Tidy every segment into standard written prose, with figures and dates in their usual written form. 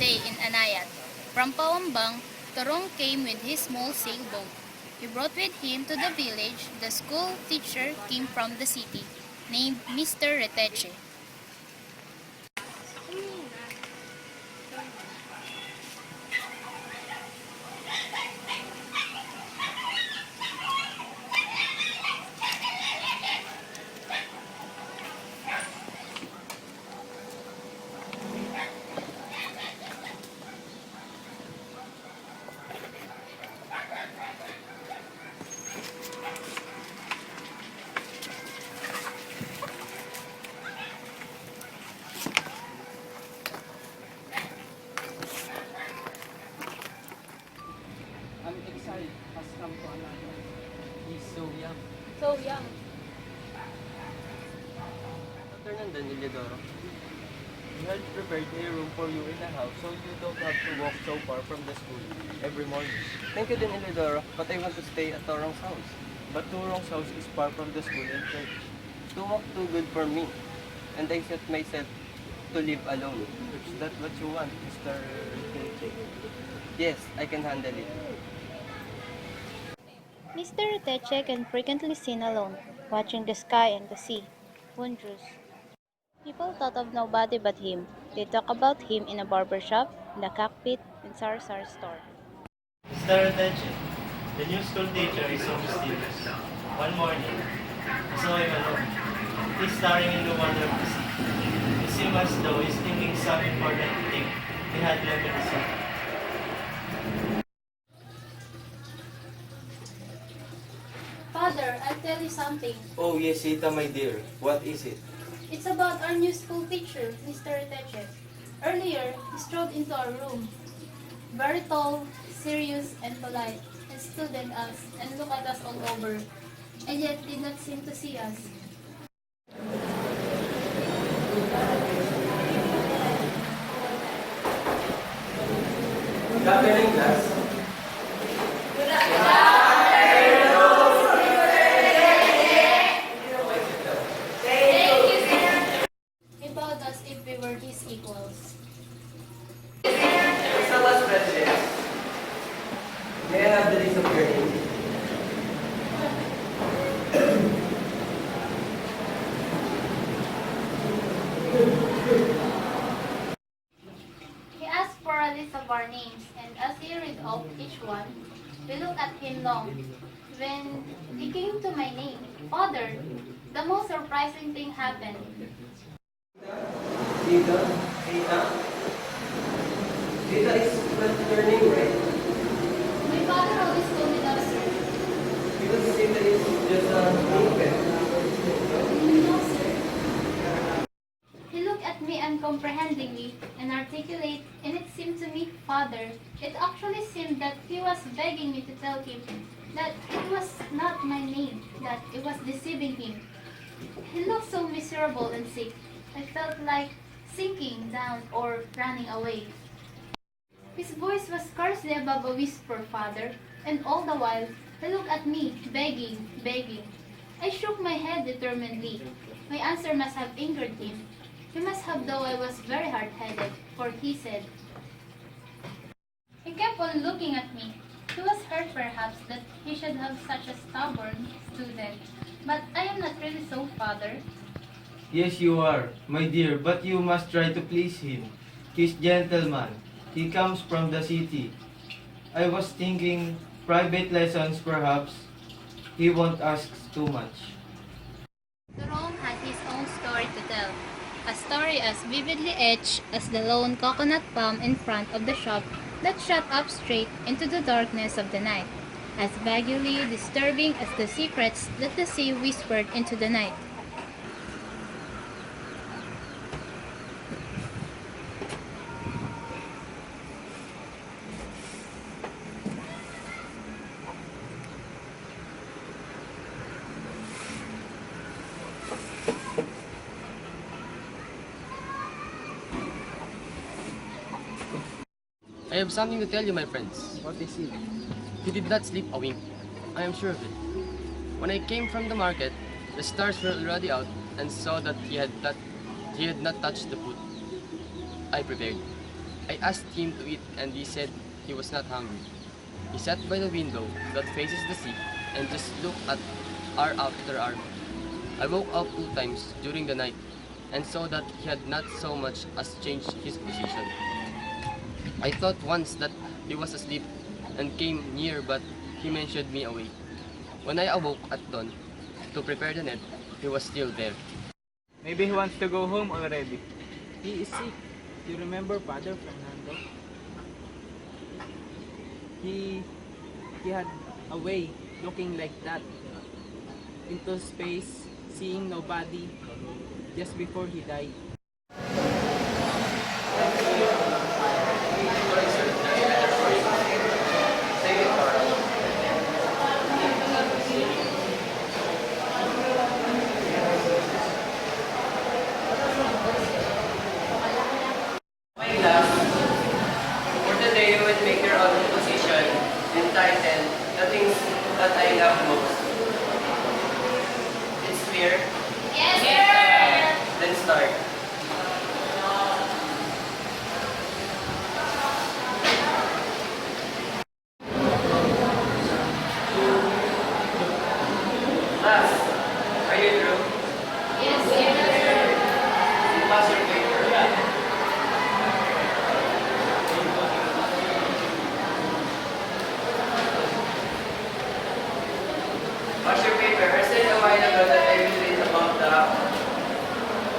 day in Anayat. From Pawambang, Torong came with his small sailboat. He brought with him to the village the school teacher came from the city, named Mr. Reteche. I'm excited has come to another. He's so young. So young. Dr. Nandan Isidoro, we had prepared a room for you in the house so you don't have to walk so far from the school every morning. Thank you din, Isidoro, but I want to stay at Torong's house. But Torong's house is far from the school and church. To walk too good for me, and I set myself to live alone. Is that what you want, Mr. Kinche? Yes, I can handle it. Mr. Reteche can frequently seen alone, watching the sky and the sea. Wondrous. People thought of nobody but him. They talk about him in a barber shop, in the cockpit, in Sarsar's store. Mr. Attention, the new school teacher is so mysterious. One morning, I saw him alone. He's staring into wonder of the sea. It seemed as though he's thinking some important thing he had left in the sea. Father, I'll tell you something. Oh yes, Zita, my dear. What is it? It's about our new school teacher, Mr. Reteche. Earlier, he strolled into our room. Very tall, serious, and polite, and stood at us and looked at us all over, and yet did not seem to see us. Good afternoon, class. He bowed us if we were his equals. Mr. Vice President, may I have the list of your names? He asked for a list of our names, and as he read off each one, we looked at him long. When he came to my name, Father, the most surprising thing happened. Zita? Zita? Zita is your name, right? My father always told me that, sir. Because Zita is just a name. No, sir. He looked at me uncomprehendingly and articulate, and it seemed to me, Father, it actually seemed that he was begging me to tell him that it was not my name, that it was deceiving him. He looked so miserable and sick. I felt like sinking down or running away. His voice was scarcely above a whisper, Father, and all the while he looked at me, begging, begging. I shook my head determinedly. My answer must have angered him. He must have, though I was very hard-headed, for he said. He kept on looking at me. He was hurt perhaps that he should have such a stubborn student. But I am not really so, Father. Yes, you are, my dear, but you must try to please him. He's gentleman. He comes from the city. I was thinking private lessons perhaps. He won't ask too much. Jerome had his own story to tell. A story as vividly etched as the lone coconut palm in front of the shop that shot up straight into the darkness of the night. As vaguely disturbing as the secrets that the sea whispered into the night. I have something to tell you, my friends. What is it? He did not sleep a wink. I am sure of it. When I came from the market, the stars were already out and saw that he had not touched the food I prepared. I asked him to eat and he said he was not hungry. He sat by the window that faces the sea and just looked at hour after hour. I woke up 2 times during the night and saw that he had not so much as changed his position. I thought once that he was asleep and came near, but he mentioned me awake. When I awoke at dawn to prepare the net, he was still there. Maybe he wants to go home already. He is sick. You remember Father Fernando? He he had a way looking like that into space, seeing nobody just before he died. My class, for today you will make your own composition entitled The Things That I Love Most. It's clear? Yes, sir! Then start. Class, are you through? Yes, sir! Pass your paper. Pass your paper. I said a while ago that I will read about the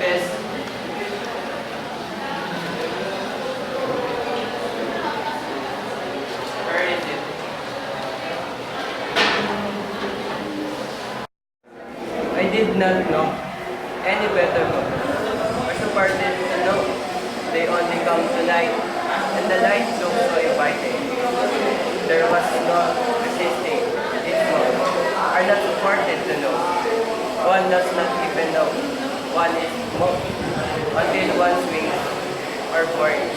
best. Where is it? I did not know any better book. I supported to know. They only come tonight, and the light looked so inviting. There was no resisting. Its smoke are not supported to know. One does not even know. One is smoke until one's wings are burned.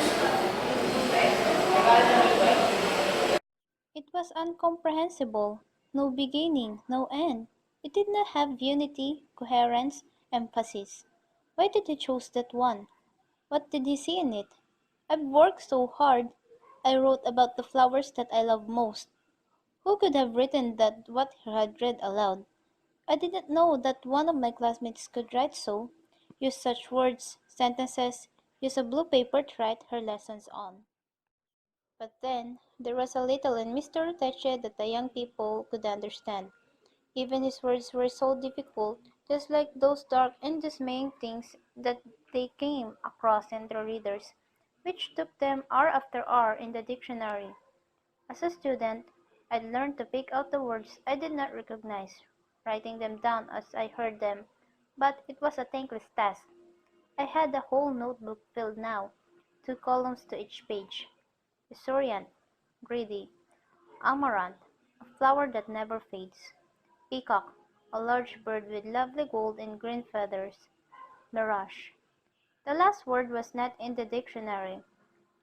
It was incomprehensible. No beginning, no end. It did not have unity, coherence, emphasis. Why did he choose that one? What did he see in it? I've worked so hard. I wrote about the flowers that I love most. Who could have written that what he had read aloud? I didn't know that one of my classmates could write so, use such words, sentences, use a blue paper to write her lessons on. But then, there was a little in Mr. Teche that the young people could understand. Even his words were so difficult, just like those dark and dismaying things that they came across in their readers, which took them hour after hour in the dictionary. As a student, I'd learned to pick out the words I did not recognize, writing them down as I heard them, but it was a thankless task. I had a whole notebook filled now, 2 columns to each page. Esurient, greedy, amaranth, a flower that never fades. Peacock, a large bird with lovely gold and green feathers. Mirage. The last word was not in the dictionary.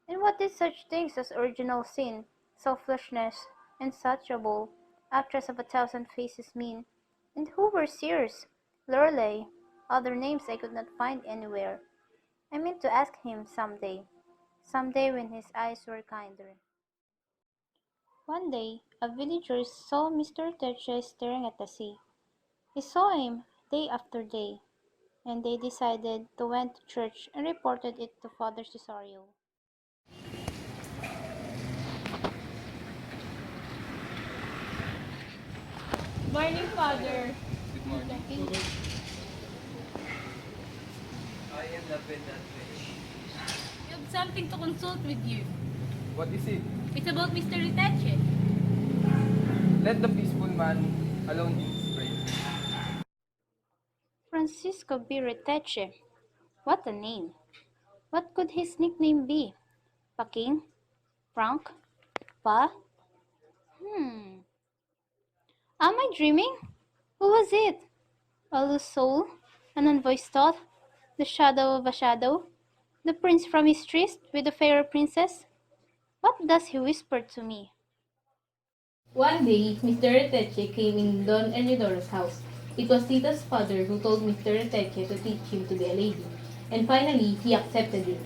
And what did such things as original sin, selfishness, insatiable, actress of 1,000 faces mean? And who were Sears, Lorelei, other names I could not find anywhere? I meant to ask him someday when his eyes were kinder. One day, a villager saw Mr. Teche staring at the sea. He saw him day after day, and they decided to went to church and reported it to Father Cesario. Morning, Father. Good morning. Thank you. I am the that fish. We have something to consult with you. What is it? It's about Mr. Riteche. Let the peaceful man alone in his grave. Francisco B. Reteche. What a name. What could his nickname be? Paking? Frank? Pa? Am I dreaming? Who was it? A loose soul? An unvoiced thought? The shadow of a shadow? The prince from his tryst with the fairer princess? What does he whisper to me? One day, Mr. Riteche came in Don Elidoro's house. It was Zita's father who told Mr. Riteche to teach him to be a lady, and finally he accepted it.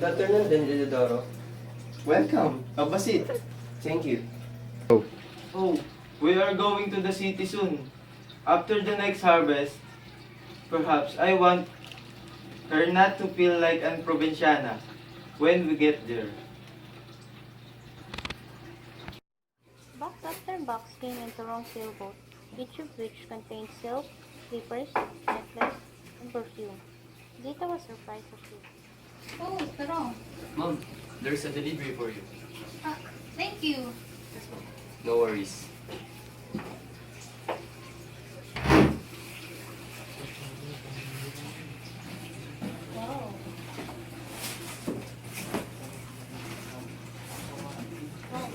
Good afternoon, then, Isidoro. Welcome. Have a seat. Thank you. Oh, we are going to the city soon. After the next harvest, perhaps I want her not to feel like an provinciana when we get there. Box after box came into Ron's sailboat, each of which contained silk, slippers, necklace, and perfume. Zita was surprised to see. Oh, Tarong. Mom, there's a delivery for you. Thank you. Yes, Mom. No worries. Wow. Wow.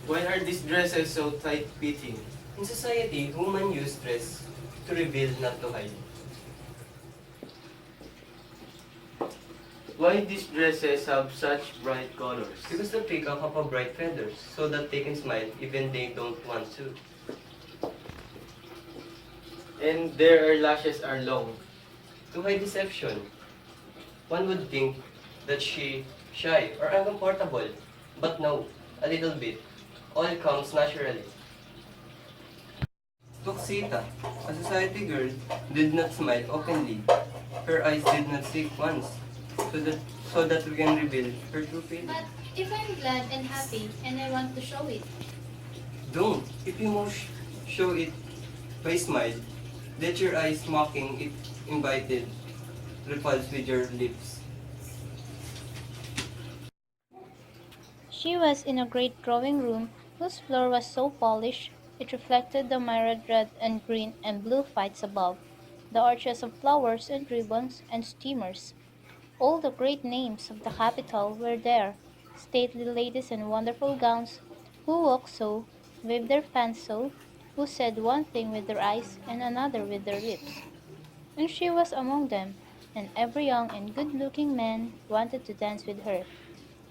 Why are these dresses so tight-fitting? In society, women use dress to reveal, not to hide. Why these dresses have such bright colors? Because the peacock have a bright feathers, so that they can smile even they don't want to. And their lashes are long. To hide deception, one would think that she shy or uncomfortable, but no, a little bit. All comes naturally. Look, Zita, a society girl, did not smile openly. Her eyes did not seek once, so that we can reveal her true feelings. But if I'm glad and happy and I want to show it, Don't. If you must show it by smile, let your eyes mocking it invited, repulse with your lips. She was in a great drawing room whose floor was so polished it reflected the myriad red and green and blue fights above, the arches of flowers and ribbons and streamers. All the great names of the capital were there, stately ladies in wonderful gowns, who walked so, waved their fans so, who said one thing with their eyes and another with their lips. And she was among them, and every young and good-looking man wanted to dance with her.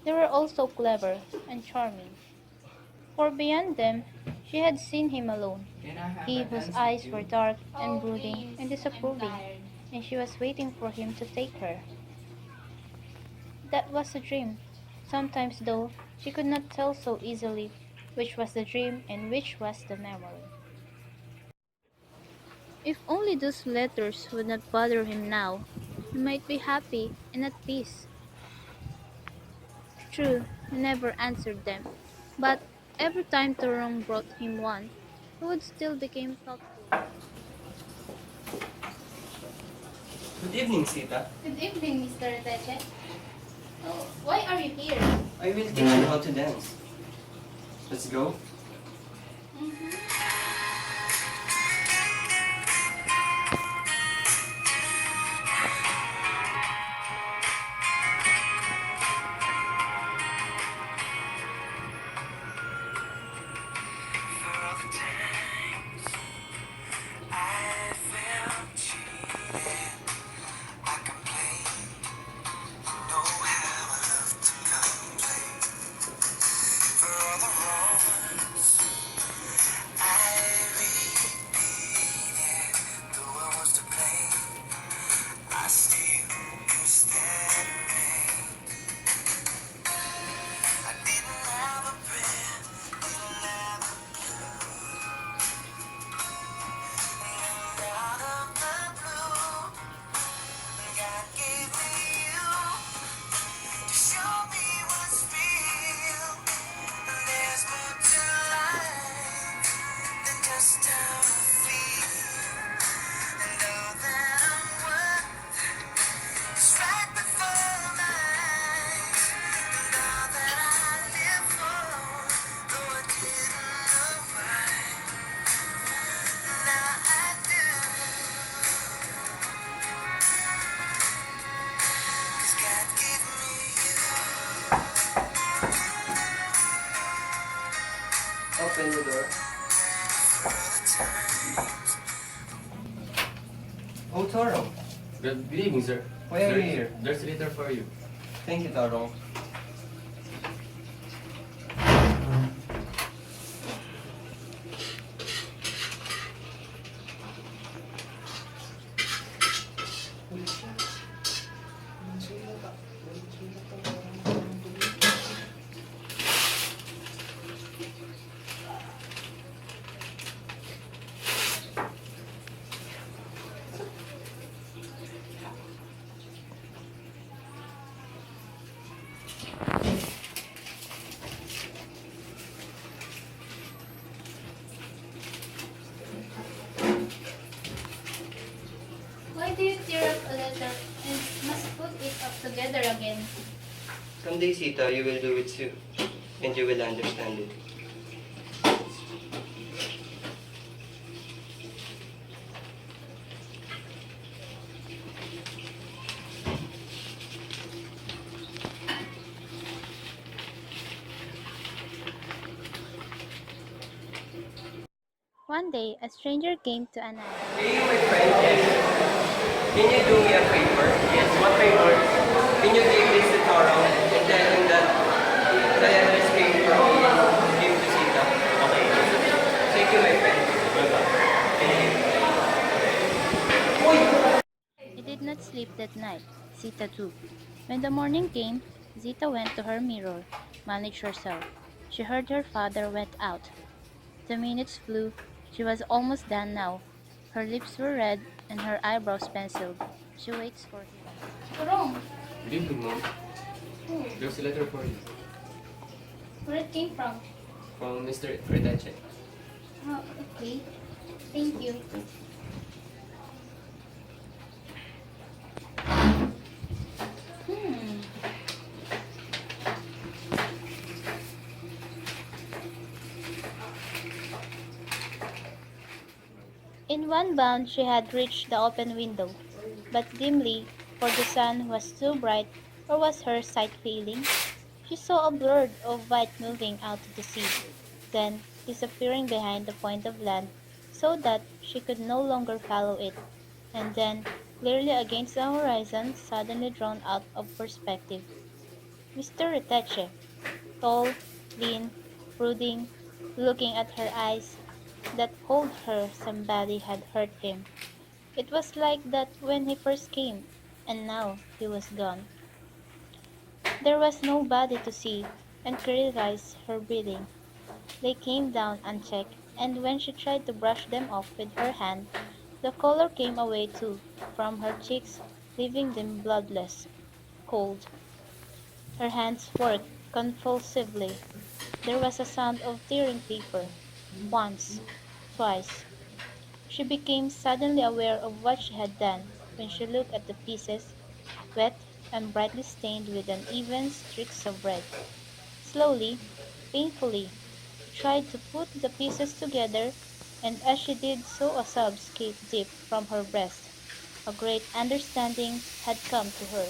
They were all so clever and charming. For beyond them, she had seen him alone, he whose eyes were dark and oh brooding please, and I'm disapproving, tired. and she was waiting for him to take her. That was a dream. Sometimes, though, she could not tell so easily which was the dream and which was the memory. If only those letters would not bother him now, he might be happy and at peace. True, he never answered them, but every time Torong brought him one, he would still become thoughtful. Good evening, Sita. Good evening, Mr. Teche. Oh, why are you here? I will teach you how to dance. Let's go. Open the door. Oh, Toro. Good evening, sir. Why are you here? There's a letter for you. Thank you, Toro. together again. Someday, Zita, you will do it too, and you will understand it. One day, a stranger came to Anand. Hey, my friend, yes. Can you do me a favor? Yes, what favor? Can you give this to Toro and tell him that the letters came from me and give to Zita? Okay. Thank you, my friend. He did not sleep that night. Zita too. When the morning came, Zita went to her mirror, managed herself. She heard her father went out. The minutes flew. She was almost done now. Her lips were red and her eyebrows penciled. She waits for him. Wrong. Good evening, Mom. Oh, There's a letter for you where it came from? from Mr. Redache. Oh, okay. Thank you. Hmm. In one bound she had reached the open window, but dimly, for the sun was too bright, or was her sight failing? She saw a blur of white moving out to the sea, then disappearing behind the point of land, so that she could no longer follow it, and then, clearly against the horizon, suddenly drawn out of perspective. Mr. Retache, tall, lean, brooding, looking at her eyes that told her somebody had hurt him. It was like that when he first came, and now he was gone. There was nobody to see and criticize her breathing. They came down unchecked, and when she tried to brush them off with her hand, the color came away too from her cheeks, leaving them bloodless, cold. Her hands worked convulsively. There was a sound of tearing paper. Once, twice. She became suddenly aware of what she had done when she looked at the pieces, wet and brightly stained with uneven streaks of red. Slowly, painfully, she tried to put the pieces together, and as she did so a sob escaped deep from her breast. A great understanding had come to her.